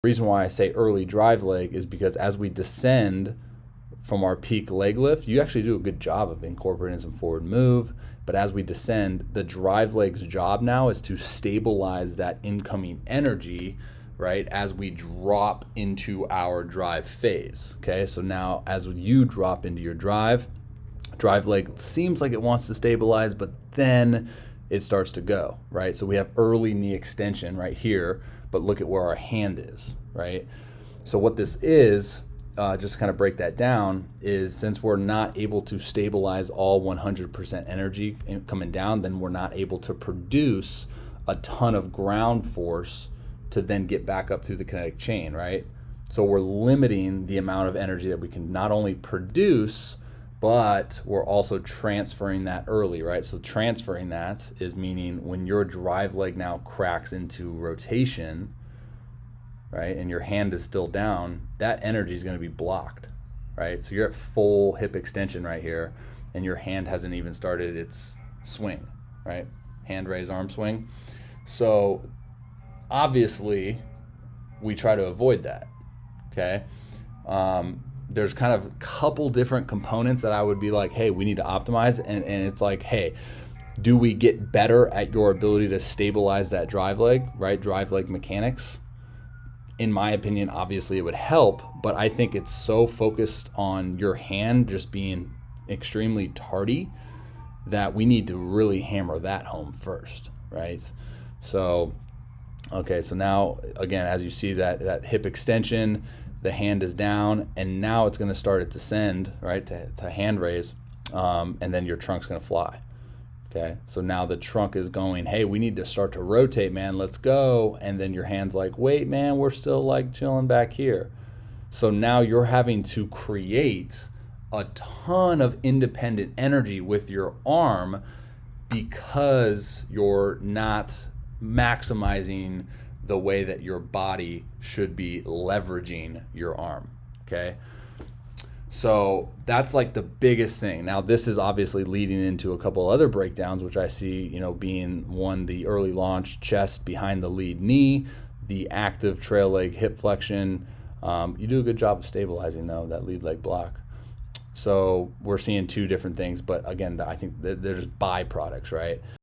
reason why I say early drive leg is because as we descend from our peak leg lift, you actually do a good job of incorporating some forward move. But as we descend, the drive leg's job now is to stabilize that incoming energy, right, as we drop into our drive phase. Okay, so now as you drop into your drive leg seems like it wants to stabilize, but then it starts to go, right? So we have early knee extension right here, but look at where our hand is, right? So what this is, just to kind of break that down, is since we're not able to stabilize all 100% energy coming down, then we're not able to produce a ton of ground force to then get back up through the kinetic chain, right? So we're limiting the amount of energy that we can not only produce, but we're also transferring that early, right? So transferring that is meaning when your drive leg now cracks into rotation, right, and your hand is still down, that energy is going to be blocked, right? So you're at full hip extension right here, and your hand hasn't even started its swing, right? Hand raise, arm swing. So obviously, we try to avoid that, okay? There's kind of a couple different components that I would be like, hey, we need to optimize. And it's like, hey, do we get better at your ability to stabilize that drive leg, right? Drive leg mechanics. In my opinion, obviously it would help, but I think it's so focused on your hand just being extremely tardy that we need to really hammer that home first, right? So, okay, so now, again, as you see that hip extension, the hand is down, and now it's going to start its ascend, right, to hand raise, and then your trunk's going to fly. Okay, so now the trunk is going, hey, we need to start to rotate, man, let's go. And then your hand's like, wait, man, we're still like chilling back here. So now you're having to create a ton of independent energy with your arm because you're not maximizing the way that your body should be leveraging your arm, okay? So that's like the biggest thing. Now this is obviously leading into a couple other breakdowns, which I see, being one, the early launch chest behind the lead knee, the active trail leg hip flexion. You do a good job of stabilizing though, that lead leg block. So we're seeing two different things, but again, I think there's byproducts, right?